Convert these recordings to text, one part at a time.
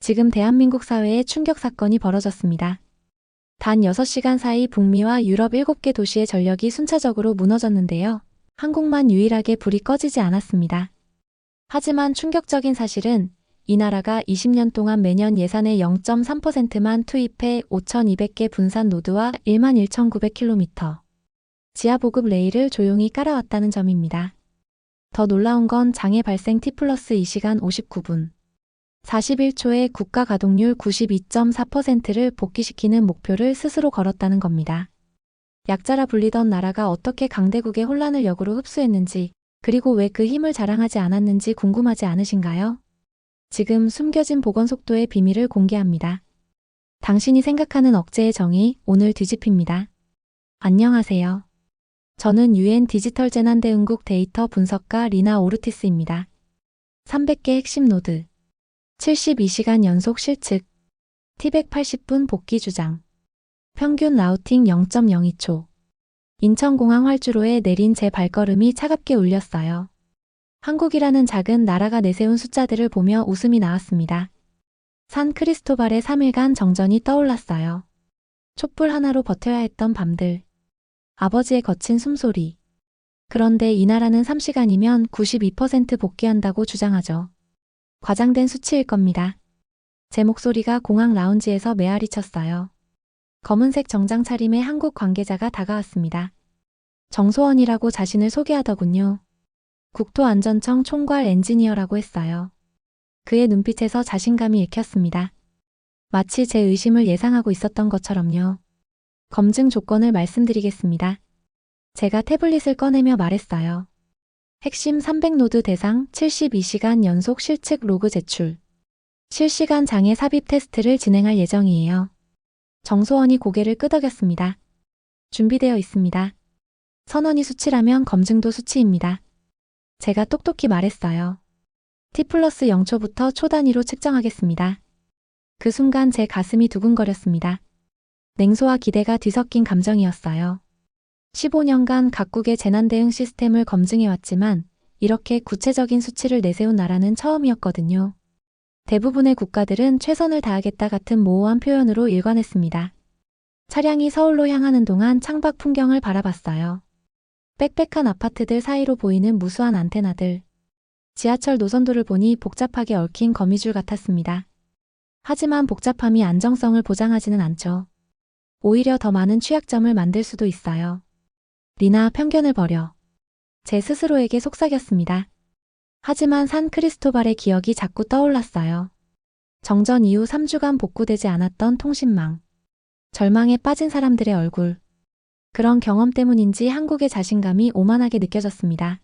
지금 대한민국 사회에 충격 사건이 벌어졌습니다. 단 6시간 사이 북미와 유럽 7개 도시의 전력이 순차적으로 무너졌는데요. 한국만 유일하게 불이 꺼지지 않았습니다. 하지만 충격적인 사실은 이 나라가 20년 동안 매년 예산의 0.3%만 투입해 5,200개 분산 노드와 11,900km 지하 보급 레일을 조용히 깔아왔다는 점입니다. 더 놀라운 건 장애 발생 T+2시간 59분. 41초에 국가 가동률 92.4%를 복귀시키는 목표를 스스로 걸었다는 겁니다. 약자라 불리던 나라가 어떻게 강대국의 혼란을 역으로 흡수했는지, 그리고 왜 그 힘을 자랑하지 않았는지 궁금하지 않으신가요? 지금 숨겨진 복원 속도의 비밀을 공개합니다. 당신이 생각하는 억제의 정의, 오늘 뒤집힙니다. 안녕하세요. 저는 UN 디지털 재난대응국 데이터 분석가 리나 오르티스입니다. 300개 핵심 노드, 72시간 연속 실측, T180분 복귀 주장, 평균 라우팅 0.02초, 인천공항 활주로에 내린 제 발걸음이 차갑게 울렸어요. 한국이라는 작은 나라가 내세운 숫자들을 보며 웃음이 나왔습니다. 산 크리스토발의 3일간 정전이 떠올랐어요. 촛불 하나로 버텨야 했던 밤들. 아버지의 거친 숨소리. 그런데 이 나라는 3시간이면 92% 복귀한다고 주장하죠. 과장된 수치일 겁니다. 제 목소리가 공항 라운지에서 메아리 쳤어요. 검은색 정장 차림의 한국 관계자가 다가왔습니다. 정소원이라고 자신을 소개하더군요. 국토안전청 총괄 엔지니어라고 했어요. 그의 눈빛에서 자신감이 읽혔습니다. 마치 제 의심을 예상하고 있었던 것처럼요. 검증 조건을 말씀드리겠습니다. 제가 태블릿을 꺼내며 말했어요. 핵심 300노드 대상 72시간 연속 실측 로그 제출. 실시간 장애 삽입 테스트를 진행할 예정이에요. 정소원이 고개를 끄덕였습니다. 준비되어 있습니다. 선언이 수치라면 검증도 수치입니다. 제가 똑똑히 말했어요. T+0초부터 초 단위로 측정하겠습니다. 그 순간 제 가슴이 두근거렸습니다. 냉소와 기대가 뒤섞인 감정이었어요. 15년간 각국의 재난대응 시스템을 검증해왔지만 이렇게 구체적인 수치를 내세운 나라는 처음이었거든요. 대부분의 국가들은 최선을 다하겠다 같은 모호한 표현으로 일관했습니다. 차량이 서울로 향하는 동안 창밖 풍경을 바라봤어요. 빽빽한 아파트들 사이로 보이는 무수한 안테나들. 지하철 노선도를 보니 복잡하게 얽힌 거미줄 같았습니다. 하지만 복잡함이 안정성을 보장하지는 않죠. 오히려 더 많은 취약점을 만들 수도 있어요. 리나, 편견을 버려. 제 스스로에게 속삭였습니다. 하지만 산 크리스토발의 기억이 자꾸 떠올랐어요. 정전 이후 3주간 복구되지 않았던 통신망. 절망에 빠진 사람들의 얼굴. 그런 경험 때문인지 한국의 자신감이 오만하게 느껴졌습니다.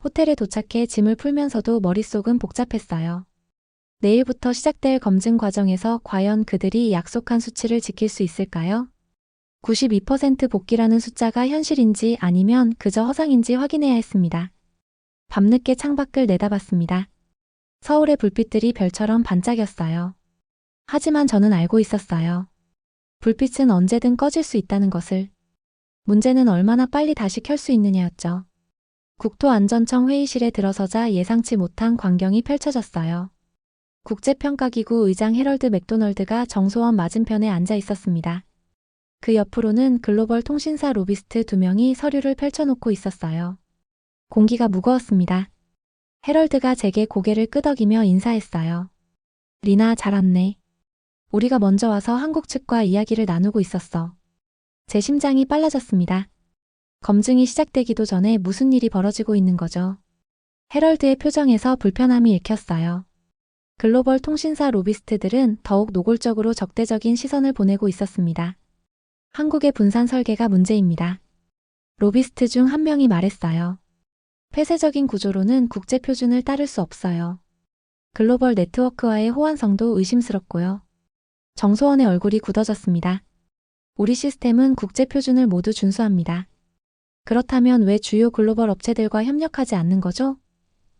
호텔에 도착해 짐을 풀면서도 머릿속은 복잡했어요. 내일부터 시작될 검증 과정에서 과연 그들이 약속한 수치를 지킬 수 있을까요? 92% 복귀라는 숫자가 현실인지 아니면 그저 허상인지 확인해야 했습니다. 밤늦게 창밖을 내다봤습니다. 서울의 불빛들이 별처럼 반짝였어요. 하지만 저는 알고 있었어요. 불빛은 언제든 꺼질 수 있다는 것을. 문제는 얼마나 빨리 다시 켤 수 있느냐였죠. 국토안전청 회의실에 들어서자 예상치 못한 광경이 펼쳐졌어요. 국제평가기구 의장 해럴드 맥도널드가 정소원 맞은편에 앉아 있었습니다. 그 옆으로는 글로벌 통신사 로비스트 2명이 서류를 펼쳐놓고 있었어요. 공기가 무거웠습니다. 해럴드가 제게 고개를 끄덕이며 인사했어요. 리나, 잘 왔네. 우리가 먼저 와서 한국 측과 이야기를 나누고 있었어. 제 심장이 빨라졌습니다. 검증이 시작되기도 전에 무슨 일이 벌어지고 있는 거죠? 해럴드의 표정에서 불편함이 읽혔어요. 글로벌 통신사 로비스트들은 더욱 노골적으로 적대적인 시선을 보내고 있었습니다. 한국의 분산 설계가 문제입니다. 로비스트 중 한 명이 말했어요. 폐쇄적인 구조로는 국제 표준을 따를 수 없어요. 글로벌 네트워크와의 호환성도 의심스럽고요. 정소원의 얼굴이 굳어졌습니다. 우리 시스템은 국제 표준을 모두 준수합니다. 그렇다면 왜 주요 글로벌 업체들과 협력하지 않는 거죠?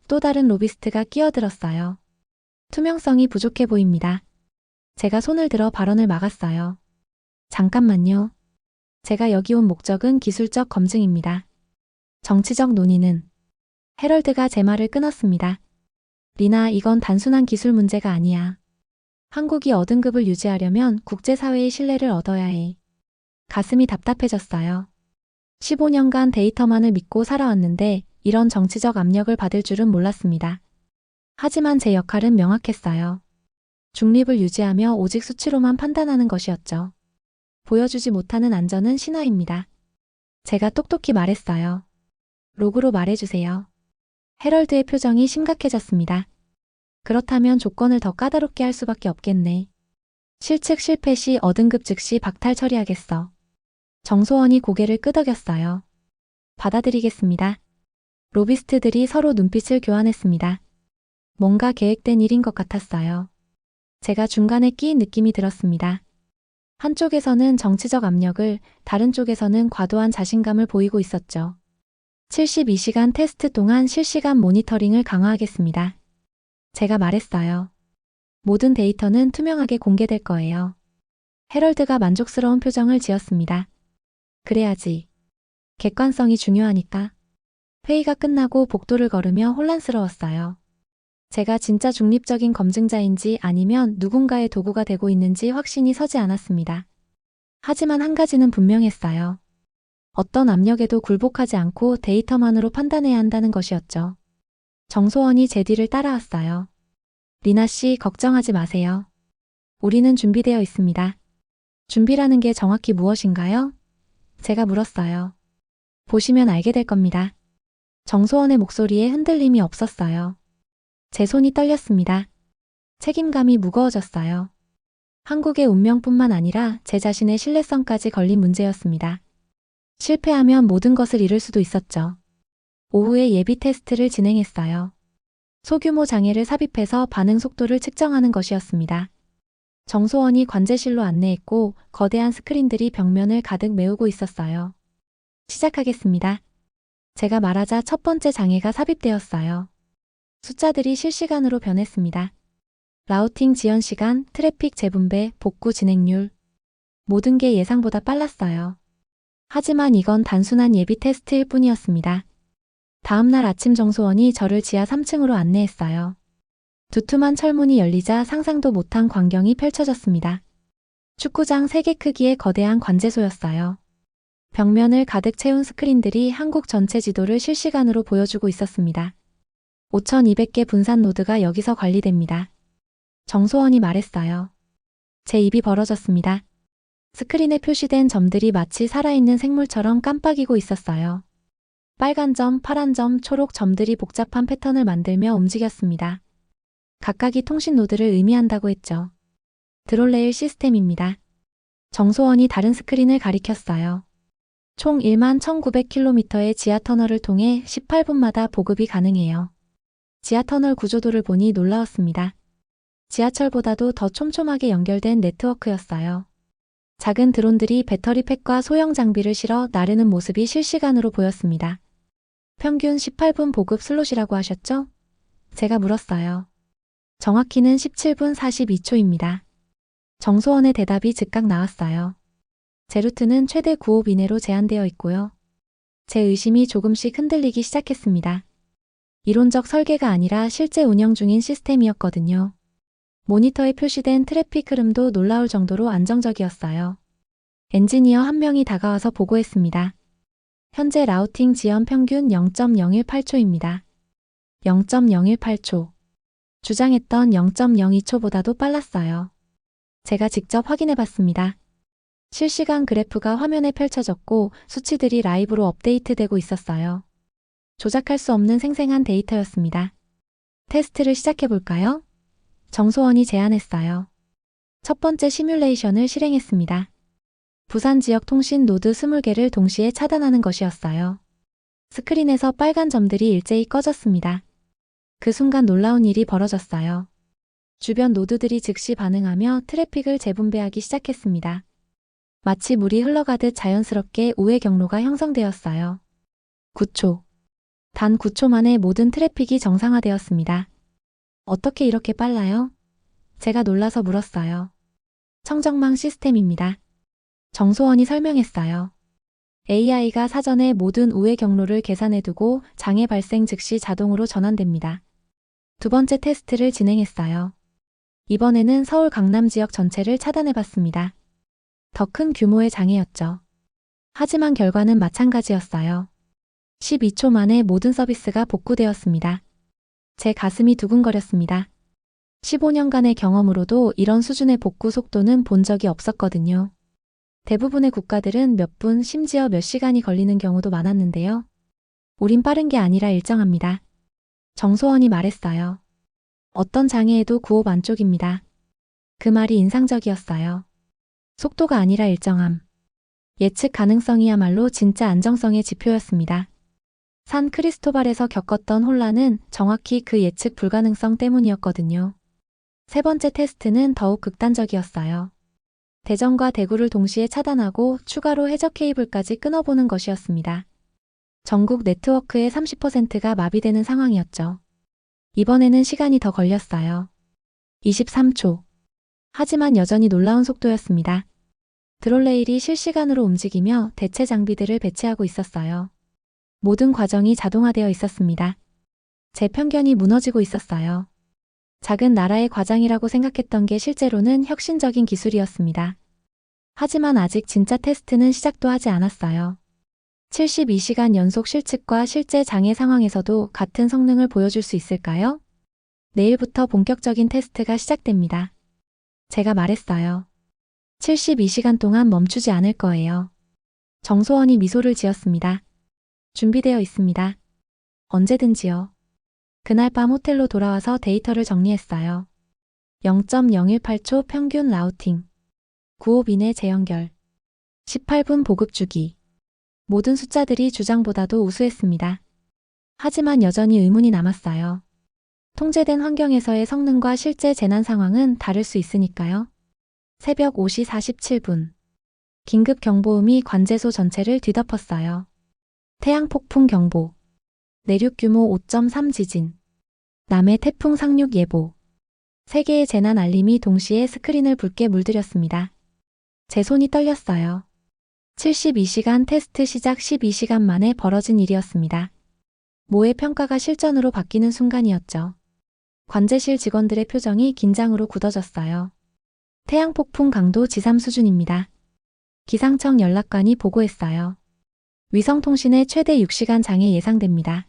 또 다른 로비스트가 끼어들었어요. 투명성이 부족해 보입니다. 제가 손을 들어 발언을 막았어요. 잠깐만요. 제가 여기 온 목적은 기술적 검증입니다. 정치적 논의는. 해럴드가 제 말을 끊었습니다. 리나, 이건 단순한 기술 문제가 아니야. 한국이 어등급을 유지하려면 국제사회의 신뢰를 얻어야 해. 가슴이 답답해졌어요. 15년간 데이터만을 믿고 살아왔는데 이런 정치적 압력을 받을 줄은 몰랐습니다. 하지만 제 역할은 명확했어요. 중립을 유지하며 오직 수치로만 판단하는 것이었죠. 보여주지 못하는 안전은 신화입니다. 제가 똑똑히 말했어요. 로그로 말해주세요. 헤럴드의 표정이 심각해졌습니다. 그렇다면 조건을 더 까다롭게 할 수밖에 없겠네. 실측 실패 시 어등급 즉시 박탈 처리하겠어. 정소원이 고개를 끄덕였어요. 받아들이겠습니다. 로비스트들이 서로 눈빛을 교환했습니다. 뭔가 계획된 일인 것 같았어요. 제가 중간에 끼인 느낌이 들었습니다. 한쪽에서는 정치적 압력을, 다른 쪽에서는 과도한 자신감을 보이고 있었죠. 72시간 테스트 동안 실시간 모니터링을 강화하겠습니다. 제가 말했어요. 모든 데이터는 투명하게 공개될 거예요. 헤럴드가 만족스러운 표정을 지었습니다. 그래야지. 객관성이 중요하니까. 회의가 끝나고 복도를 걸으며 혼란스러웠어요. 제가 진짜 중립적인 검증자인지 아니면 누군가의 도구가 되고 있는지 확신이 서지 않았습니다. 하지만 한 가지는 분명했어요. 어떤 압력에도 굴복하지 않고 데이터만으로 판단해야 한다는 것이었죠. 정소원이 제 뒤를 따라왔어요. 리나 씨, 걱정하지 마세요. 우리는 준비되어 있습니다. 준비라는 게 정확히 무엇인가요? 제가 물었어요. 보시면 알게 될 겁니다. 정소원의 목소리에 흔들림이 없었어요. 제 손이 떨렸습니다. 책임감이 무거워졌어요. 한국의 운명뿐만 아니라 제 자신의 신뢰성까지 걸린 문제였습니다. 실패하면 모든 것을 잃을 수도 있었죠. 오후에 예비 테스트를 진행했어요. 소규모 장애를 삽입해서 반응 속도를 측정하는 것이었습니다. 정소원이 관제실로 안내했고 거대한 스크린들이 벽면을 가득 메우고 있었어요. 시작하겠습니다. 제가 말하자 첫 번째 장애가 삽입되었어요. 숫자들이 실시간으로 변했습니다. 라우팅 지연 시간, 트래픽 재분배, 복구 진행률. 모든 게 예상보다 빨랐어요. 하지만 이건 단순한 예비 테스트일 뿐이었습니다. 다음날 아침 정소원이 저를 지하 3층으로 안내했어요. 두툼한 철문이 열리자 상상도 못한 광경이 펼쳐졌습니다. 축구장 3개 크기의 거대한 관제소였어요. 벽면을 가득 채운 스크린들이 한국 전체 지도를 실시간으로 보여주고 있었습니다. 5,200개 분산 노드가 여기서 관리됩니다. 정소원이 말했어요. 제 입이 벌어졌습니다. 스크린에 표시된 점들이 마치 살아있는 생물처럼 깜빡이고 있었어요. 빨간 점, 파란 점, 초록 점들이 복잡한 패턴을 만들며 움직였습니다. 각각이 통신 노드를 의미한다고 했죠. 드롤레일 시스템입니다. 정소원이 다른 스크린을 가리켰어요. 총 11,900km의 지하 터널을 통해 18분마다 보급이 가능해요. 지하 터널 구조도를 보니 놀라웠습니다. 지하철보다도 더 촘촘하게 연결된 네트워크였어요. 작은 드론들이 배터리 팩과 소형 장비를 실어 나르는 모습이 실시간으로 보였습니다. 평균 18분 보급 슬롯이라고 하셨죠? 제가 물었어요. 정확히는 17분 42초입니다. 정소원의 대답이 즉각 나왔어요. 제 루트는 최대 9홉 이내로 제한되어 있고요. 제 의심이 조금씩 흔들리기 시작했습니다. 이론적 설계가 아니라 실제 운영 중인 시스템이었거든요. 모니터에 표시된 트래픽 흐름도 놀라울 정도로 안정적이었어요. 엔지니어 한 명이 다가와서 보고했습니다. 현재 라우팅 지연 평균 0.018초입니다. 0.018초. 주장했던 0.02초보다도 빨랐어요. 제가 직접 확인해 봤습니다. 실시간 그래프가 화면에 펼쳐졌고 수치들이 라이브로 업데이트되고 있었어요. 조작할 수 없는 생생한 데이터였습니다. 테스트를 시작해 볼까요? 정소원이 제안했어요. 첫 번째 시뮬레이션을 실행했습니다. 부산 지역 통신 노드 20개를 동시에 차단하는 것이었어요. 스크린에서 빨간 점들이 일제히 꺼졌습니다. 그 순간 놀라운 일이 벌어졌어요. 주변 노드들이 즉시 반응하며 트래픽을 재분배하기 시작했습니다. 마치 물이 흘러가듯 자연스럽게 우회 경로가 형성되었어요. 9초. 단 9초 만에 모든 트래픽이 정상화되었습니다. 어떻게 이렇게 빨라요? 제가 놀라서 물었어요. 청정망 시스템입니다. 정소원이 설명했어요. AI가 사전에 모든 우회 경로를 계산해두고 장애 발생 즉시 자동으로 전환됩니다. 두 번째 테스트를 진행했어요. 이번에는 서울 강남 지역 전체를 차단해봤습니다. 더 큰 규모의 장애였죠. 하지만 결과는 마찬가지였어요. 12초 만에 모든 서비스가 복구되었습니다. 제 가슴이 두근거렸습니다. 15년간의 경험으로도 이런 수준의 복구 속도는 본 적이 없었거든요. 대부분의 국가들은 몇 분, 심지어 몇 시간이 걸리는 경우도 많았는데요. 우린 빠른 게 아니라 일정합니다. 정소원이 말했어요. 어떤 장애에도 9호 만족입니다. 그 말이 인상적이었어요. 속도가 아니라 일정함. 예측 가능성이야말로 진짜 안정성의 지표였습니다. 산 크리스토발에서 겪었던 혼란은 정확히 그 예측 불가능성 때문이었거든요. 세 번째 테스트는 더욱 극단적이었어요. 대전과 대구를 동시에 차단하고 추가로 해저 케이블까지 끊어보는 것이었습니다. 전국 네트워크의 30%가 마비되는 상황이었죠. 이번에는 시간이 더 걸렸어요. 23초. 하지만 여전히 놀라운 속도였습니다. 드롤레일이 실시간으로 움직이며 대체 장비들을 배치하고 있었어요. 모든 과정이 자동화되어 있었습니다. 제 편견이 무너지고 있었어요. 작은 나라의 과장이라고 생각했던 게 실제로는 혁신적인 기술이었습니다. 하지만 아직 진짜 테스트는 시작도 하지 않았어요. 72시간 연속 실측과 실제 장애 상황에서도 같은 성능을 보여줄 수 있을까요? 내일부터 본격적인 테스트가 시작됩니다. 제가 말했어요. 72시간 동안 멈추지 않을 거예요. 정소원이 미소를 지었습니다. 준비되어 있습니다. 언제든지요. 그날 밤 호텔로 돌아와서 데이터를 정리했어요. 0.018초 평균 라우팅. 9홉 이내 재연결. 18분 보급 주기. 모든 숫자들이 주장보다도 우수했습니다. 하지만 여전히 의문이 남았어요. 통제된 환경에서의 성능과 실제 재난 상황은 다를 수 있으니까요. 새벽 5시 47분. 긴급 경보음이 관제소 전체를 뒤덮었어요. 태양 폭풍 경보. 내륙 규모 5.3 지진. 남해 태풍 상륙 예보. 세 개의 재난 알림이 동시에 스크린을 붉게 물들였습니다. 제 손이 떨렸어요. 72시간 테스트 시작 12시간 만에 벌어진 일이었습니다. 모의 평가가 실전으로 바뀌는 순간이었죠. 관제실 직원들의 표정이 긴장으로 굳어졌어요. 태양 폭풍 강도 지3 수준입니다. 기상청 연락관이 보고했어요. 위성통신의 최대 6시간 장애 예상됩니다.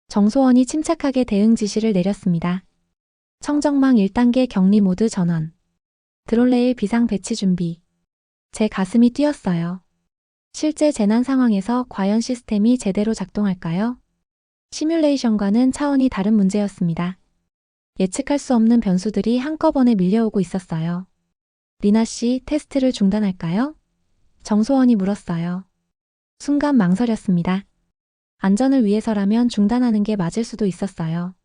정소원이 침착하게 대응 지시를 내렸습니다. 청정망 1단계 격리 모드 전원. 드롤레일 비상 배치 준비. 제 가슴이 뛰었어요. 실제 재난 상황에서 과연 시스템이 제대로 작동할까요? 시뮬레이션과는 차원이 다른 문제였습니다. 예측할 수 없는 변수들이 한꺼번에 밀려오고 있었어요. 리나 씨, 테스트를 중단할까요? 정소원이 물었어요. 순간 망설였습니다. 안전을 위해서라면 중단하는 게 맞을 수도 있었어요.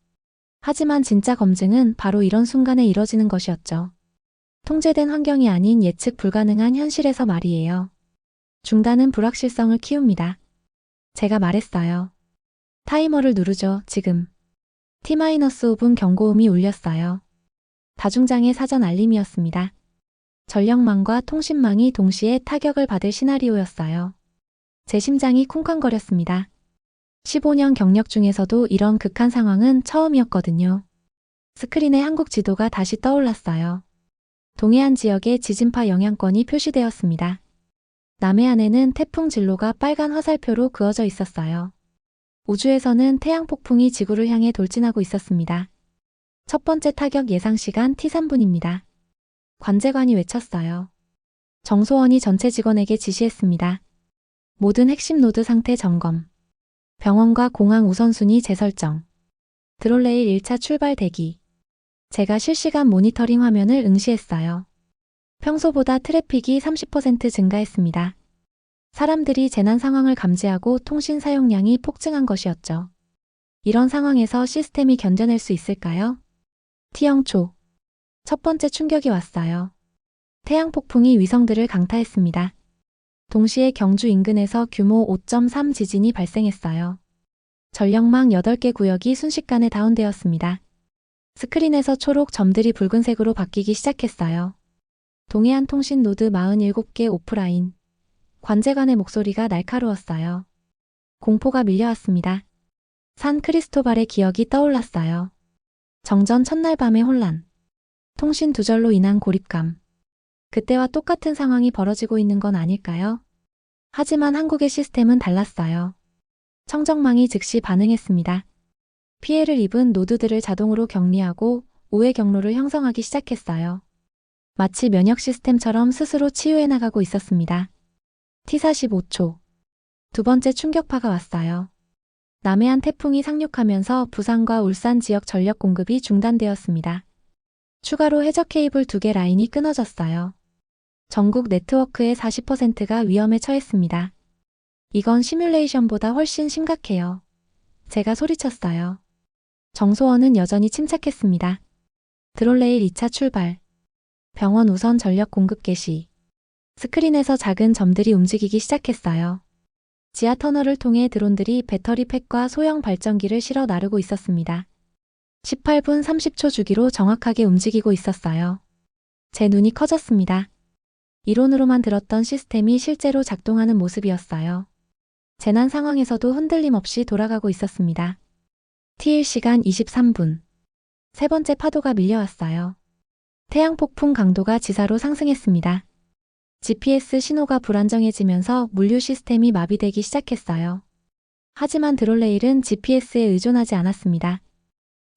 하지만 진짜 검증은 바로 이런 순간에 이뤄지는 것이었죠. 통제된 환경이 아닌 예측 불가능한 현실에서 말이에요. 중단은 불확실성을 키웁니다. 제가 말했어요. 타이머를 누르죠, 지금. T-5분 경고음이 울렸어요. 다중장애 사전 알림이었습니다. 전력망과 통신망이 동시에 타격을 받을 시나리오였어요. 제 심장이 쿵쾅거렸습니다. 15년 경력 중에서도 이런 극한 상황은 처음이었거든요. 스크린에 한국 지도가 다시 떠올랐어요. 동해안 지역의 지진파 영향권이 표시되었습니다. 남해안에는 태풍 진로가 빨간 화살표로 그어져 있었어요. 우주에서는 태양 폭풍이 지구를 향해 돌진하고 있었습니다. 첫 번째 타격 예상 시간 T3분입니다. 관제관이 외쳤어요. 정소원이 전체 직원에게 지시했습니다. 모든 핵심 노드 상태 점검. 병원과 공항 우선순위 재설정. 드롤레일 1차 출발 대기. 제가 실시간 모니터링 화면을 응시했어요. 평소보다 트래픽이 30% 증가했습니다. 사람들이 재난 상황을 감지하고 통신 사용량이 폭증한 것이었죠. 이런 상황에서 시스템이 견뎌낼 수 있을까요? T영초. 첫 번째 충격이 왔어요. 태양 폭풍이 위성들을 강타했습니다. 동시에 경주 인근에서 규모 5.3 지진이 발생했어요. 전력망 8개 구역이 순식간에 다운되었습니다. 스크린에서 초록 점들이 붉은색으로 바뀌기 시작했어요. 동해안 통신 노드 47개 오프라인. 관제관의 목소리가 날카로웠어요. 공포가 밀려왔습니다. 산 크리스토발의 기억이 떠올랐어요. 정전 첫날 밤의 혼란. 통신 두절로 인한 고립감. 그때와 똑같은 상황이 벌어지고 있는 건 아닐까요? 하지만 한국의 시스템은 달랐어요. 청정망이 즉시 반응했습니다. 피해를 입은 노드들을 자동으로 격리하고 우회 경로를 형성하기 시작했어요. 마치 면역 시스템처럼 스스로 치유해 나가고 있었습니다. T45초. 두 번째 충격파가 왔어요. 남해안 태풍이 상륙하면서 부산과 울산 지역 전력 공급이 중단되었습니다. 추가로 해저 케이블 2개 라인이 끊어졌어요. 전국 네트워크의 40%가 위험에 처했습니다. 이건 시뮬레이션보다 훨씬 심각해요. 제가 소리쳤어요. 정소원은 여전히 침착했습니다. 드롤레일 2차 출발. 병원 우선 전력 공급 개시. 스크린에서 작은 점들이 움직이기 시작했어요. 지하 터널을 통해 드론들이 배터리 팩과 소형 발전기를 실어 나르고 있었습니다. 18분 30초 주기로 정확하게 움직이고 있었어요. 제 눈이 커졌습니다. 이론으로만 들었던 시스템이 실제로 작동하는 모습이었어요. 재난 상황에서도 흔들림 없이 돌아가고 있었습니다. TL 시간 23분. 세 번째 파도가 밀려왔어요. 태양 폭풍 강도가 지사로 상승했습니다. GPS 신호가 불안정해지면서 물류 시스템이 마비되기 시작했어요. 하지만 드롤레일은 GPS에 의존하지 않았습니다.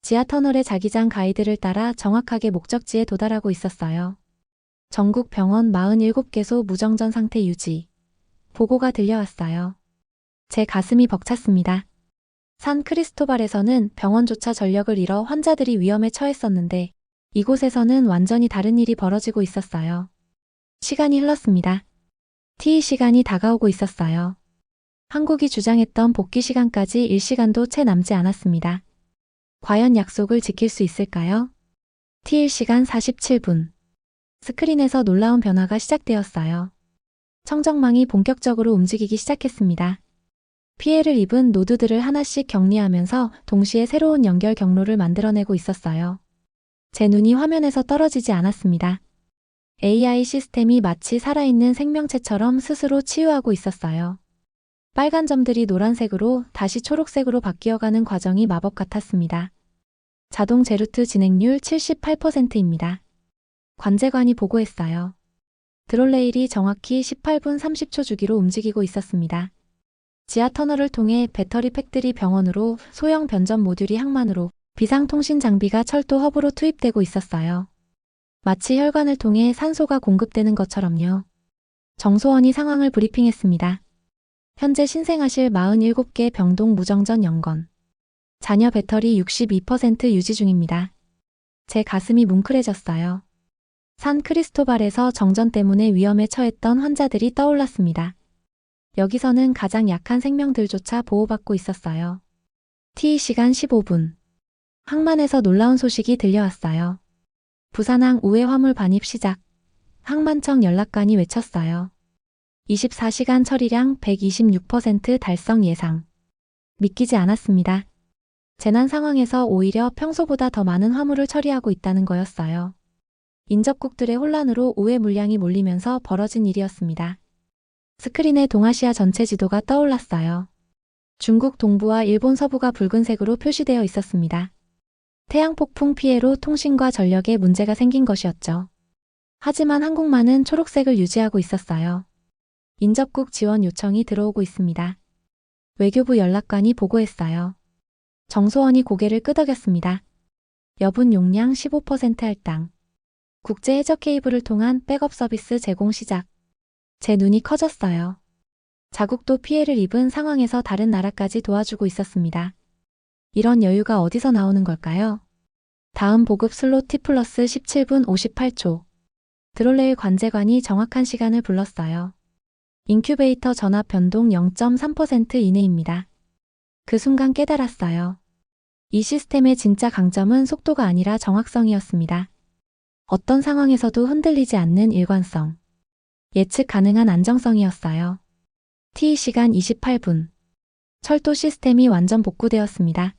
지하 터널의 자기장 가이드를 따라 정확하게 목적지에 도달하고 있었어요. 전국 병원 47개소 무정전 상태 유지. 보고가 들려왔어요. 제 가슴이 벅찼습니다. 산 크리스토발에서는 병원조차 전력을 잃어 환자들이 위험에 처했었는데 이곳에서는 완전히 다른 일이 벌어지고 있었어요. 시간이 흘렀습니다. TE 시간이 다가오고 있었어요. 한국이 주장했던 복귀 시간까지 1시간도 채 남지 않았습니다. 과연 약속을 지킬 수 있을까요? TL 시간 47분. 스크린에서 놀라운 변화가 시작되었어요. 청정망이 본격적으로 움직이기 시작했습니다. 피해를 입은 노드들을 하나씩 격리하면서 동시에 새로운 연결 경로를 만들어내고 있었어요. 제 눈이 화면에서 떨어지지 않았습니다. AI 시스템이 마치 살아있는 생명체처럼 스스로 치유하고 있었어요. 빨간 점들이 노란색으로 다시 초록색으로 바뀌어가는 과정이 마법 같았습니다. 자동 제루트 진행률 78%입니다. 관제관이 보고했어요. 드롤레일이 정확히 18분 30초 주기로 움직이고 있었습니다. 지하 터널을 통해 배터리 팩들이 병원으로, 소형 변전 모듈이 항만으로, 비상통신 장비가 철도 허브로 투입되고 있었어요. 마치 혈관을 통해 산소가 공급되는 것처럼요. 정소원이 상황을 브리핑했습니다. 현재 신생아실 47개 병동 무정전 연건. 잔여 배터리 62% 유지 중입니다. 제 가슴이 뭉클해졌어요. 산 크리스토발에서 정전 때문에 위험에 처했던 환자들이 떠올랐습니다. 여기서는 가장 약한 생명들조차 보호받고 있었어요. TE 시간 15분. 항만에서 놀라운 소식이 들려왔어요. 부산항 우회 화물 반입 시작. 항만청 연락관이 외쳤어요. 24시간 처리량 126% 달성 예상. 믿기지 않았습니다. 재난 상황에서 오히려 평소보다 더 많은 화물을 처리하고 있다는 거였어요. 인접국들의 혼란으로 우회 물량이 몰리면서 벌어진 일이었습니다. 스크린에 동아시아 전체 지도가 떠올랐어요. 중국 동부와 일본 서부가 붉은색으로 표시되어 있었습니다. 태양 폭풍 피해로 통신과 전력에 문제가 생긴 것이었죠. 하지만 한국만은 초록색을 유지하고 있었어요. 인접국 지원 요청이 들어오고 있습니다. 외교부 연락관이 보고했어요. 정소원이 고개를 끄덕였습니다. 여분 용량 15% 할당. 국제 해저 케이블을 통한 백업 서비스 제공 시작. 제 눈이 커졌어요. 자국도 피해를 입은 상황에서 다른 나라까지 도와주고 있었습니다. 이런 여유가 어디서 나오는 걸까요? 다음 보급 슬롯 T 플러스 17분 58초. 드롤레일 관제관이 정확한 시간을 불렀어요. 인큐베이터 전압 변동 0.3% 이내입니다. 그 순간 깨달았어요. 이 시스템의 진짜 강점은 속도가 아니라 정확성이었습니다. 어떤 상황에서도 흔들리지 않는 일관성. 예측 가능한 안정성이었어요. TE 시간 28분. 철도 시스템이 완전 복구되었습니다.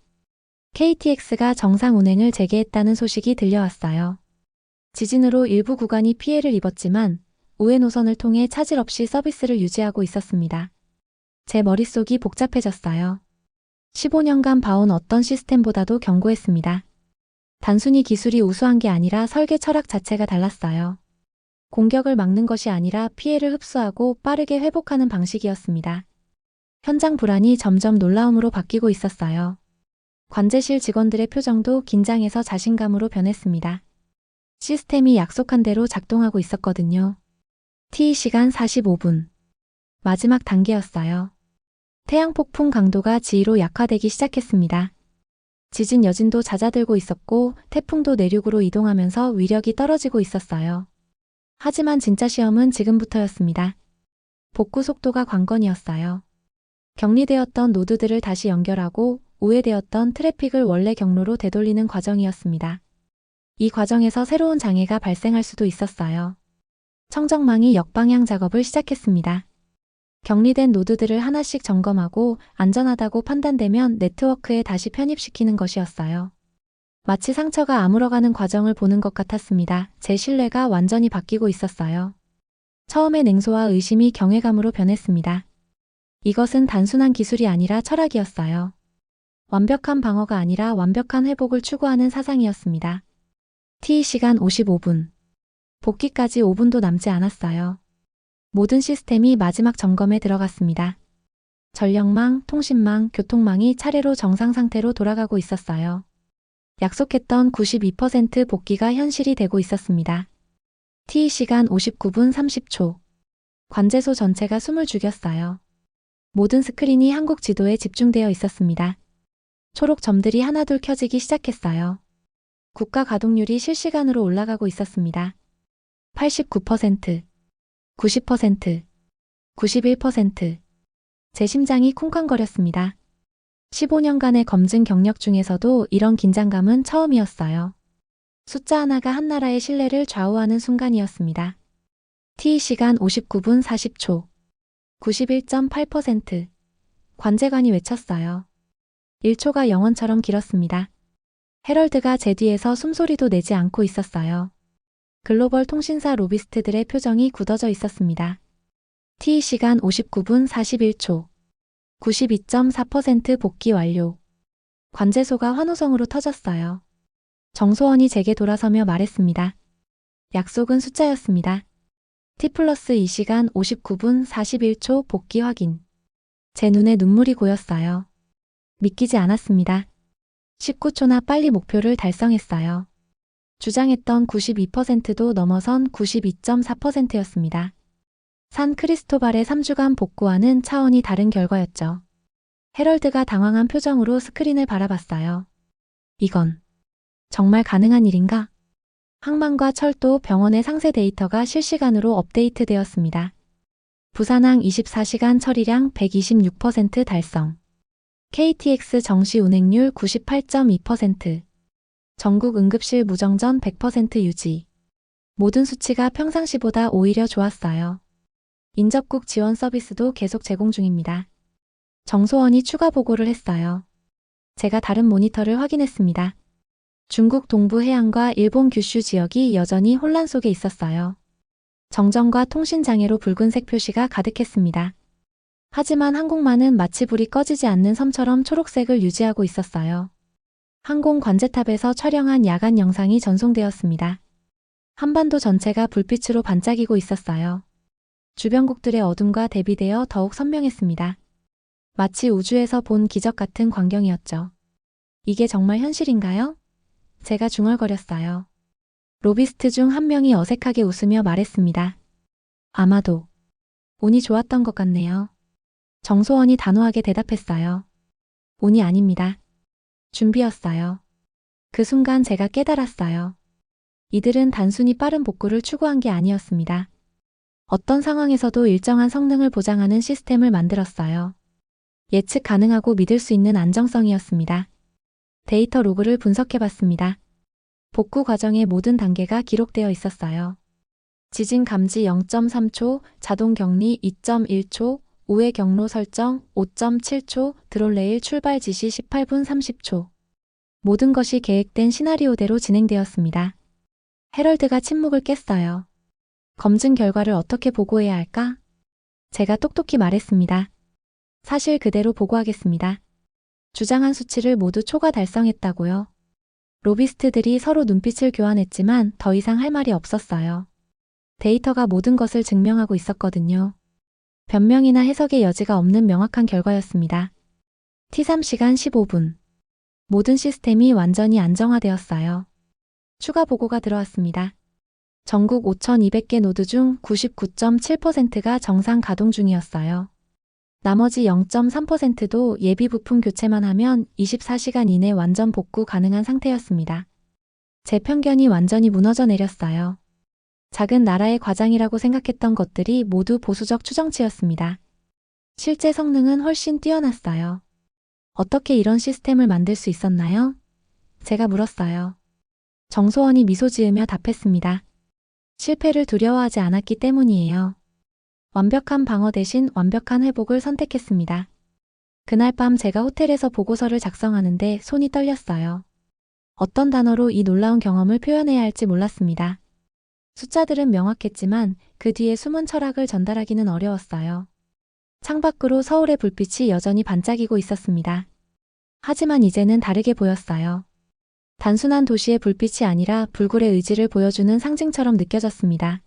KTX가 정상 운행을 재개했다는 소식이 들려왔어요. 지진으로 일부 구간이 피해를 입었지만 우회 노선을 통해 차질 없이 서비스를 유지하고 있었습니다. 제 머릿속이 복잡해졌어요. 15년간 봐온 어떤 시스템보다도 견고했습니다. 단순히 기술이 우수한 게 아니라 설계 철학 자체가 달랐어요. 공격을 막는 것이 아니라 피해를 흡수하고 빠르게 회복하는 방식이었습니다. 현장 불안이 점점 놀라움으로 바뀌고 있었어요. 관제실 직원들의 표정도 긴장해서 자신감으로 변했습니다. 시스템이 약속한 대로 작동하고 있었거든요. TE 시간 45분. 마지막 단계였어요. 태양 폭풍 강도가 지히로 약화되기 시작했습니다. 지진 여진도 잦아들고 있었고 태풍도 내륙으로 이동하면서 위력이 떨어지고 있었어요. 하지만 진짜 시험은 지금부터였습니다. 복구 속도가 관건이었어요. 격리되었던 노드들을 다시 연결하고 우회되었던 트래픽을 원래 경로로 되돌리는 과정이었습니다. 이 과정에서 새로운 장애가 발생할 수도 있었어요. 청정망이 역방향 작업을 시작했습니다. 격리된 노드들을 하나씩 점검하고 안전하다고 판단되면 네트워크에 다시 편입시키는 것이었어요. 마치 상처가 아물어가는 과정을 보는 것 같았습니다. 제 신뢰가 완전히 바뀌고 있었어요. 처음에 냉소와 의심이 경외감으로 변했습니다. 이것은 단순한 기술이 아니라 철학이었어요. 완벽한 방어가 아니라 완벽한 회복을 추구하는 사상이었습니다. TE 시간 55분. 복귀까지 5분도 남지 않았어요. 모든 시스템이 마지막 점검에 들어갔습니다. 전력망, 통신망, 교통망이 차례로 정상 상태로 돌아가고 있었어요. 약속했던 92% 복귀가 현실이 되고 있었습니다. TE 시간 59분 30초. 관제소 전체가 숨을 죽였어요. 모든 스크린이 한국 지도에 집중되어 있었습니다. 초록 점들이 하나둘 켜지기 시작했어요. 국가 가동률이 실시간으로 올라가고 있었습니다. 89%, 90%, 91%. 제 심장이 쿵쾅거렸습니다. 15년간의 검증 경력 중에서도 이런 긴장감은 처음이었어요. 숫자 하나가 한 나라의 신뢰를 좌우하는 순간이었습니다. TE 시간 59분 40초. 91.8%. 관제관이 외쳤어요. 1초가 영원처럼 길었습니다. 헤럴드가 제 뒤에서 숨소리도 내지 않고 있었어요. 글로벌 통신사 로비스트들의 표정이 굳어져 있었습니다. TE 시간 59분 41초. 92.4% 복귀 완료. 관제소가 환호성으로 터졌어요. 정소원이 제게 돌아서며 말했습니다. 약속은 숫자였습니다. T+2 시간 59분 41초 복귀 확인. 제 눈에 눈물이 고였어요. 믿기지 않았습니다. 19초나 빨리 목표를 달성했어요. 주장했던 92%도 넘어선 92.4%였습니다. 산 크리스토발의 3주간 복구와는 차원이 다른 결과였죠. 헤럴드가 당황한 표정으로 스크린을 바라봤어요. 이건 정말 가능한 일인가? 항만과 철도, 병원의 상세 데이터가 실시간으로 업데이트되었습니다. 부산항 24시간 처리량 126% 달성. KTX 정시 운행률 98.2%. 전국 응급실 무정전 100% 유지. 모든 수치가 평상시보다 오히려 좋았어요. 인접국 지원 서비스도 계속 제공 중입니다. 정소원이 추가 보고를 했어요. 제가 다른 모니터를 확인했습니다. 중국 동부 해안과 일본 규슈 지역이 여전히 혼란 속에 있었어요. 정전과 통신 장애로 붉은색 표시가 가득했습니다. 하지만 항공만은 마치 불이 꺼지지 않는 섬처럼 초록색을 유지하고 있었어요. 항공 관제탑에서 촬영한 야간 영상이 전송되었습니다. 한반도 전체가 불빛으로 반짝이고 있었어요. 주변국들의 어둠과 대비되어 더욱 선명했습니다. 마치 우주에서 본 기적 같은 광경이었죠. 이게 정말 현실인가요? 제가 중얼거렸어요. 로비스트 중 한 명이 어색하게 웃으며 말했습니다. 아마도 운이 좋았던 것 같네요. 정소원이 단호하게 대답했어요. 운이 아닙니다. 준비였어요. 그 순간 제가 깨달았어요. 이들은 단순히 빠른 복구를 추구한 게 아니었습니다. 어떤 상황에서도 일정한 성능을 보장하는 시스템을 만들었어요. 예측 가능하고 믿을 수 있는 안정성이었습니다. 데이터 로그를 분석해봤습니다. 복구 과정의 모든 단계가 기록되어 있었어요. 지진 감지 0.3초, 자동 격리 2.1초, 우회 경로 설정 5.7초, 드론 레일 출발 지시 18분 30초. 모든 것이 계획된 시나리오대로 진행되었습니다. 헤럴드가 침묵을 깼어요. 검증 결과를 어떻게 보고해야 할까? 제가 똑똑히 말했습니다. 사실 그대로 보고하겠습니다. 주장한 수치를 모두 초과 달성했다고요. 로비스트들이 서로 눈빛을 교환했지만 더 이상 할 말이 없었어요. 데이터가 모든 것을 증명하고 있었거든요. 변명이나 해석의 여지가 없는 명확한 결과였습니다. T3시간 15분. 모든 시스템이 완전히 안정화되었어요. 추가 보고가 들어왔습니다. 전국 5,200개 노드 중 99.7%가 정상 가동 중이었어요. 나머지 0.3%도 예비 부품 교체만 하면 24시간 이내 완전 복구 가능한 상태였습니다. 제 편견이 완전히 무너져 내렸어요. 작은 나라의 과장이라고 생각했던 것들이 모두 보수적 추정치였습니다. 실제 성능은 훨씬 뛰어났어요. 어떻게 이런 시스템을 만들 수 있었나요? 제가 물었어요. 정소원이 미소 지으며 답했습니다. 실패를 두려워하지 않았기 때문이에요. 완벽한 방어 대신 완벽한 회복을 선택했습니다. 그날 밤 제가 호텔에서 보고서를 작성하는데 손이 떨렸어요. 어떤 단어로 이 놀라운 경험을 표현해야 할지 몰랐습니다. 숫자들은 명확했지만 그 뒤에 숨은 철학을 전달하기는 어려웠어요. 창밖으로 서울의 불빛이 여전히 반짝이고 있었습니다. 하지만 이제는 다르게 보였어요. 단순한 도시의 불빛이 아니라 불굴의 의지를 보여주는 상징처럼 느껴졌습니다.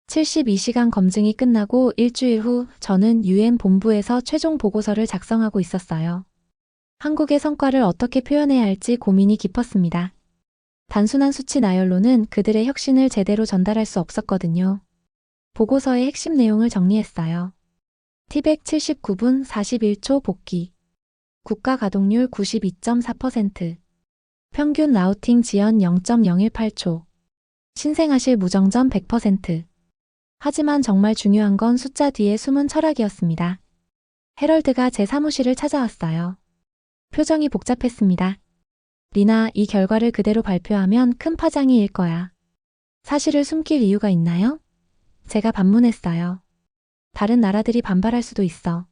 72시간 검증이 끝나고 일주일 후 저는 UN 본부에서 최종 보고서를 작성하고 있었어요. 한국의 성과를 어떻게 표현해야 할지 고민이 깊었습니다. 단순한 수치 나열로는 그들의 혁신을 제대로 전달할 수 없었거든요. 보고서의 핵심 내용을 정리했어요. 티백 79분 41초 복귀. 국가 가동률 92.4%. 평균 라우팅 지연 0.018초. 신생아실 무정전 100%. 하지만 정말 중요한 건 숫자 뒤에 숨은 철학이었습니다. 헤럴드가 제 사무실을 찾아왔어요. 표정이 복잡했습니다. 리나, 이 결과를 그대로 발표하면 큰 파장이 일 거야. 사실을 숨길 이유가 있나요? 제가 반문했어요. 다른 나라들이 반발할 수도 있어.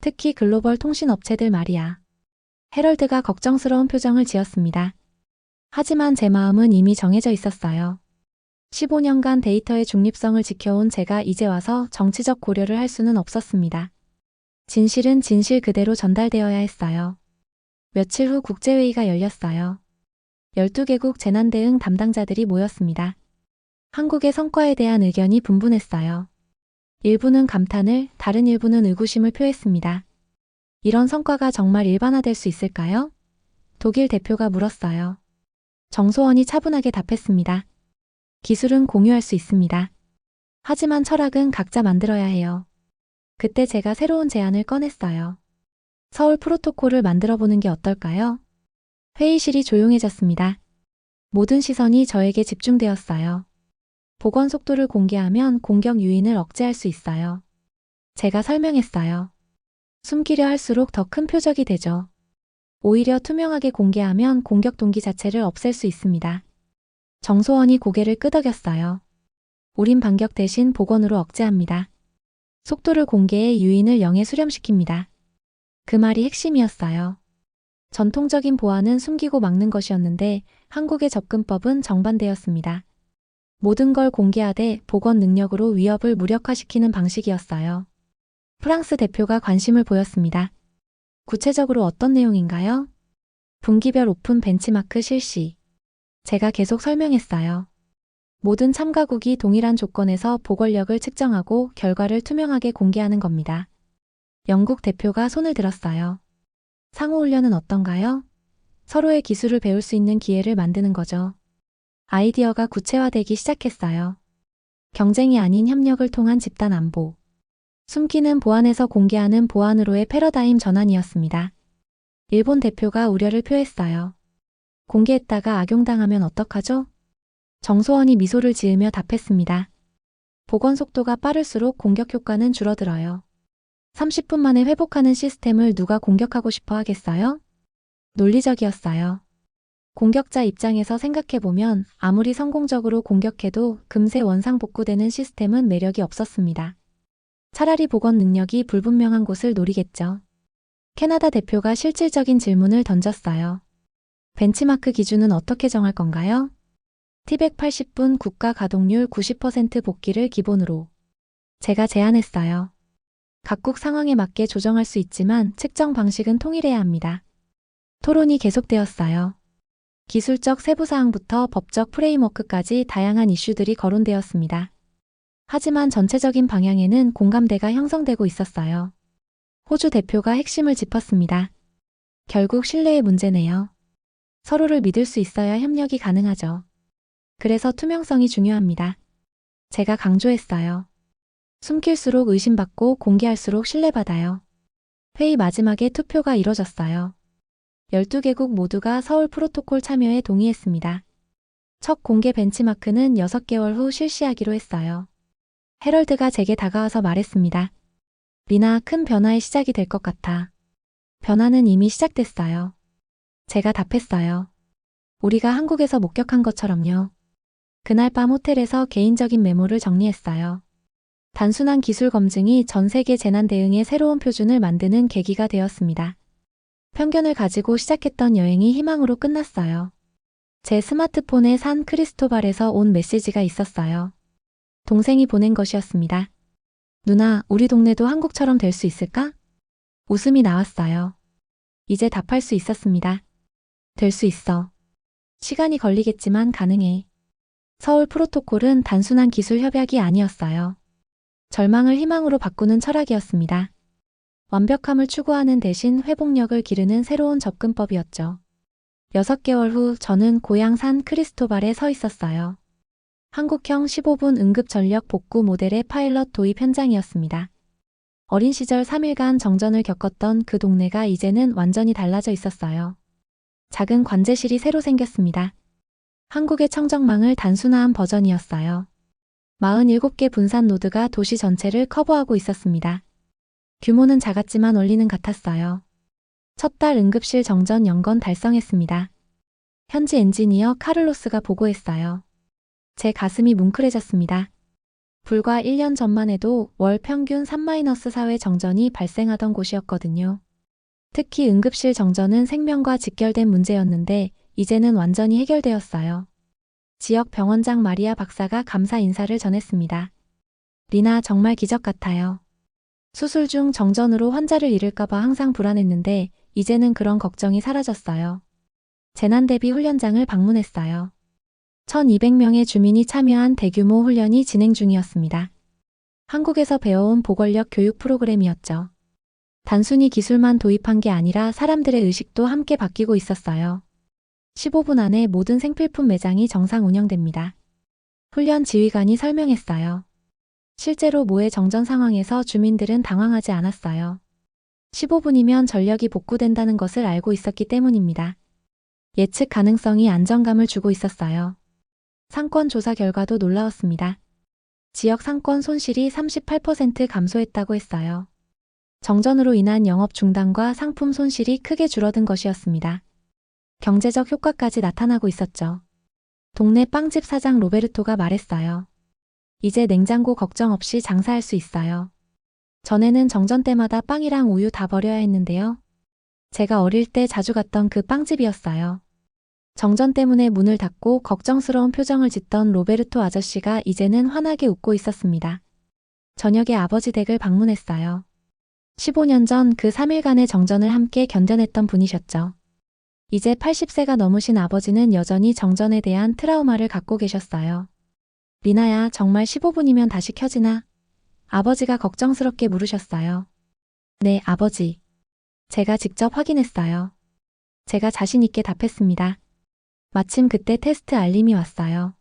특히 글로벌 통신업체들 말이야. 헤럴드가 걱정스러운 표정을 지었습니다. 하지만 제 마음은 이미 정해져 있었어요. 15년간 데이터의 중립성을 지켜온 제가 이제 와서 정치적 고려를 할 수는 없었습니다. 진실은 진실 그대로 전달되어야 했어요. 며칠 후 국제회의가 열렸어요. 12개국 재난대응 담당자들이 모였습니다. 한국의 성과에 대한 의견이 분분했어요. 일부는 감탄을, 다른 일부는 의구심을 표했습니다. 이런 성과가 정말 일반화될 수 있을까요? 독일 대표가 물었어요. 정소원이 차분하게 답했습니다. 기술은 공유할 수 있습니다. 하지만 철학은 각자 만들어야 해요. 그때 제가 새로운 제안을 꺼냈어요. 서울 프로토콜을 만들어 보는 게 어떨까요? 회의실이 조용해졌습니다. 모든 시선이 저에게 집중되었어요. 복원 속도를 공개하면 공격 유인을 억제할 수 있어요. 제가 설명했어요. 숨기려 할수록 더 큰 표적이 되죠. 오히려 투명하게 공개하면 공격 동기 자체를 없앨 수 있습니다. 정소원이 고개를 끄덕였어요. 우린 반격 대신 복원으로 억제합니다. 속도를 공개해 유인을 0에 수렴시킵니다. 그 말이 핵심이었어요. 전통적인 보안은 숨기고 막는 것이었는데 한국의 접근법은 정반대였습니다. 모든 걸 공개하되 복원 능력으로 위협을 무력화시키는 방식이었어요. 프랑스 대표가 관심을 보였습니다. 구체적으로 어떤 내용인가요? 분기별 오픈 벤치마크 실시. 제가 계속 설명했어요. 모든 참가국이 동일한 조건에서 보궐력을 측정하고 결과를 투명하게 공개하는 겁니다. 영국 대표가 손을 들었어요. 상호훈련은 어떤가요? 서로의 기술을 배울 수 있는 기회를 만드는 거죠. 아이디어가 구체화되기 시작했어요. 경쟁이 아닌 협력을 통한 집단 안보. 숨기는 보안에서 공개하는 보안으로의 패러다임 전환이었습니다. 일본 대표가 우려를 표했어요. 공개했다가 악용당하면 어떡하죠? 정소원이 미소를 지으며 답했습니다. 복원 속도가 빠를수록 공격 효과는 줄어들어요. 30분 만에 회복하는 시스템을 누가 공격하고 싶어 하겠어요? 논리적이었어요. 공격자 입장에서 생각해보면 아무리 성공적으로 공격해도 금세 원상복구되는 시스템은 매력이 없었습니다. 차라리 복원 능력이 불분명한 곳을 노리겠죠. 캐나다 대표가 실질적인 질문을 던졌어요. 벤치마크 기준은 어떻게 정할 건가요? T180분 국가 가동률 90% 복귀를 기본으로. 제가 제안했어요. 각국 상황에 맞게 조정할 수 있지만 측정 방식은 통일해야 합니다. 토론이 계속되었어요. 기술적 세부사항부터 법적 프레임워크까지 다양한 이슈들이 거론되었습니다. 하지만 전체적인 방향에는 공감대가 형성되고 있었어요. 호주 대표가 핵심을 짚었습니다. 결국 신뢰의 문제네요. 서로를 믿을 수 있어야 협력이 가능하죠. 그래서 투명성이 중요합니다. 제가 강조했어요. 숨길수록 의심받고 공개할수록 신뢰받아요. 회의 마지막에 투표가 이뤄졌어요. 12개국 모두가 서울 프로토콜 참여에 동의했습니다. 첫 공개 벤치마크는 6개월 후 실시하기로 했어요. 해럴드가 제게 다가와서 말했습니다. 리나, 큰 변화의 시작이 될 것 같아. 변화는 이미 시작됐어요. 제가 답했어요. 우리가 한국에서 목격한 것처럼요. 그날 밤 호텔에서 개인적인 메모를 정리했어요. 단순한 기술 검증이 전 세계 재난 대응의 새로운 표준을 만드는 계기가 되었습니다. 편견을 가지고 시작했던 여행이 희망으로 끝났어요. 제 스마트폰에 산 크리스토발에서 온 메시지가 있었어요. 동생이 보낸 것이었습니다. 누나, 우리 동네도 한국처럼 될 수 있을까? 웃음이 나왔어요. 이제 답할 수 있었습니다. 될 수 있어. 시간이 걸리겠지만 가능해. 서울 프로토콜은 단순한 기술 협약이 아니었어요. 절망을 희망으로 바꾸는 철학이었습니다. 완벽함을 추구하는 대신 회복력을 기르는 새로운 접근법이었죠. 6개월 후 저는 고향 산 크리스토발에 서 있었어요. 한국형 15분 응급전력 복구 모델의 파일럿 도입 현장이었습니다. 어린 시절 3일간 정전을 겪었던 그 동네가 이제는 완전히 달라져 있었어요. 작은 관제실이 새로 생겼습니다. 한국의 청정망을 단순화한 버전이었어요. 47개 분산 노드가 도시 전체를 커버하고 있었습니다. 규모는 작았지만 원리는 같았어요. 첫 달 응급실 정전 연건 달성했습니다. 현지 엔지니어 카를로스가 보고했어요. 제 가슴이 뭉클해졌습니다. 불과 1년 전만 해도 월 평균 3-4회 정전이 발생하던 곳이었거든요. 특히 응급실 정전은 생명과 직결된 문제였는데 이제는 완전히 해결되었어요. 지역 병원장 마리아 박사가 감사 인사를 전했습니다. 리나, 정말 기적 같아요. 수술 중 정전으로 환자를 잃을까봐 항상 불안했는데 이제는 그런 걱정이 사라졌어요. 재난 대비 훈련장을 방문했어요. 1200명의 주민이 참여한 대규모 훈련이 진행 중이었습니다. 한국에서 배워온 보건력 교육 프로그램이었죠. 단순히 기술만 도입한 게 아니라 사람들의 의식도 함께 바뀌고 있었어요. 15분 안에 모든 생필품 매장이 정상 운영됩니다. 훈련 지휘관이 설명했어요. 실제로 모의 정전 상황에서 주민들은 당황하지 않았어요. 15분이면 전력이 복구된다는 것을 알고 있었기 때문입니다. 예측 가능성이 안정감을 주고 있었어요. 상권 조사 결과도 놀라웠습니다. 지역 상권 손실이 38% 감소했다고 했어요. 정전으로 인한 영업 중단과 상품 손실이 크게 줄어든 것이었습니다. 경제적 효과까지 나타나고 있었죠. 동네 빵집 사장 로베르토가 말했어요. 이제 냉장고 걱정 없이 장사할 수 있어요. 전에는 정전 때마다 빵이랑 우유 다 버려야 했는데요. 제가 어릴 때 자주 갔던 그 빵집이었어요. 정전 때문에 문을 닫고 걱정스러운 표정을 짓던 로베르토 아저씨가 이제는 환하게 웃고 있었습니다. 저녁에 아버지 댁을 방문했어요. 15년 전 그 3일간의 정전을 함께 견뎌냈던 분이셨죠. 이제 80세가 넘으신 아버지는 여전히 정전에 대한 트라우마를 갖고 계셨어요. 리나야, 정말 15분이면 다시 켜지나? 아버지가 걱정스럽게 물으셨어요. 네, 아버지. 제가 직접 확인했어요. 제가 자신 있게 답했습니다. 마침 그때 테스트 알림이 왔어요.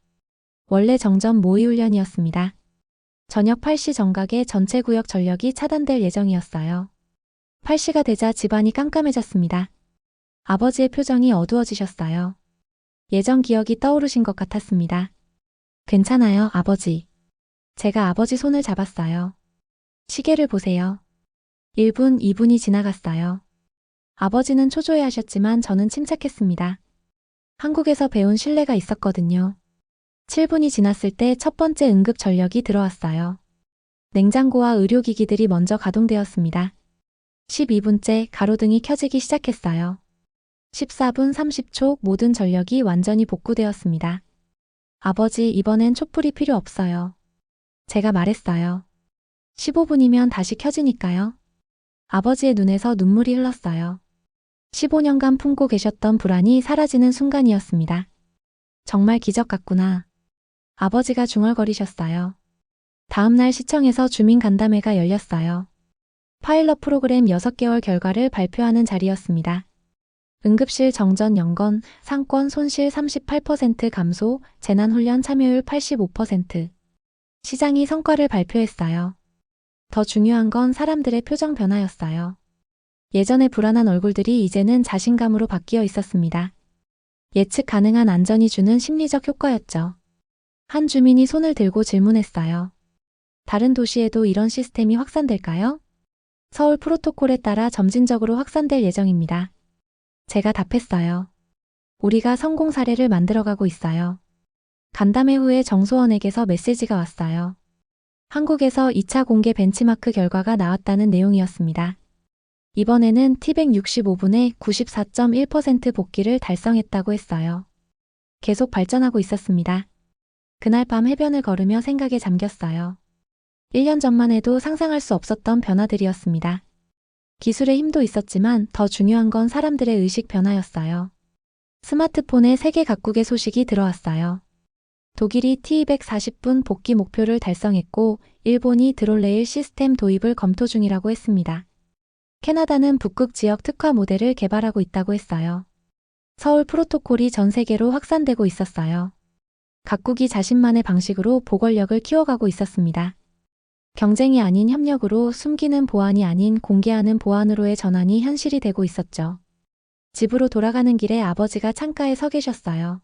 원래 정전 모의 훈련이었습니다. 저녁 8시 정각에 전체 구역 전력이 차단될 예정이었어요. 8시가 되자 집안이 깜깜해졌습니다. 아버지의 표정이 어두워지셨어요. 예전 기억이 떠오르신 것 같았습니다. 괜찮아요, 아버지. 제가 아버지 손을 잡았어요. 시계를 보세요. 1분, 2분이 지나갔어요. 아버지는 초조해하셨지만 저는 침착했습니다. 한국에서 배운 신뢰가 있었거든요. 7분이 지났을 때 첫 번째 응급 전력이 들어왔어요. 냉장고와 의료기기들이 먼저 가동되었습니다. 12분째 가로등이 켜지기 시작했어요. 14분 30초 모든 전력이 완전히 복구되었습니다. 아버지, 이번엔 촛불이 필요 없어요. 제가 말했어요. 15분이면 다시 켜지니까요. 아버지의 눈에서 눈물이 흘렀어요. 15년간 품고 계셨던 불안이 사라지는 순간이었습니다. 정말 기적 같구나. 아버지가 중얼거리셨어요. 다음날 시청에서 주민 간담회가 열렸어요. 파일럿 프로그램 6개월 결과를 발표하는 자리였습니다. 응급실 정전 0건, 상권 손실 38% 감소, 재난훈련 참여율 85%. 시장이 성과를 발표했어요. 더 중요한 건 사람들의 표정 변화였어요. 예전에 불안한 얼굴들이 이제는 자신감으로 바뀌어 있었습니다. 예측 가능한 안전이 주는 심리적 효과였죠. 한 주민이 손을 들고 질문했어요. 다른 도시에도 이런 시스템이 확산될까요? 서울 프로토콜에 따라 점진적으로 확산될 예정입니다. 제가 답했어요. 우리가 성공 사례를 만들어가고 있어요. 간담회 후에 정소원에게서 메시지가 왔어요. 한국에서 2차 공개 벤치마크 결과가 나왔다는 내용이었습니다. 이번에는 T165분의 94.1% 복귀를 달성했다고 했어요. 계속 발전하고 있었습니다. 그날 밤 해변을 걸으며 생각에 잠겼어요. 1년 전만 해도 상상할 수 없었던 변화들이었습니다. 기술의 힘도 있었지만 더 중요한 건 사람들의 의식 변화였어요. 스마트폰에 세계 각국의 소식이 들어왔어요. 독일이 T240분 복귀 목표를 달성했고 일본이 드롤레일 시스템 도입을 검토 중이라고 했습니다. 캐나다는 북극 지역 특화 모델을 개발하고 있다고 했어요. 서울 프로토콜이 전 세계로 확산되고 있었어요. 각국이 자신만의 방식으로 보건력을 키워가고 있었습니다. 경쟁이 아닌 협력으로 숨기는 보안이 아닌 공개하는 보안으로의 전환이 현실이 되고 있었죠. 집으로 돌아가는 길에 아버지가 창가에 서 계셨어요.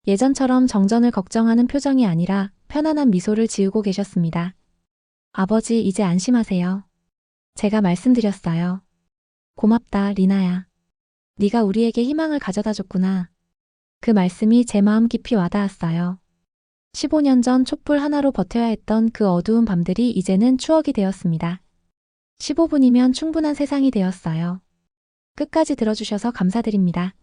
예전처럼 정전을 걱정하는 표정이 아니라 편안한 미소를 지으고 계셨습니다. 아버지, 이제 안심하세요. 제가 말씀드렸어요. 고맙다, 리나야. 네가 우리에게 희망을 가져다 줬구나. 그 말씀이 제 마음 깊이 와닿았어요. 15년 전 촛불 하나로 버텨야 했던 그 어두운 밤들이 이제는 추억이 되었습니다. 15분이면 충분한 세상이 되었어요. 끝까지 들어주셔서 감사드립니다.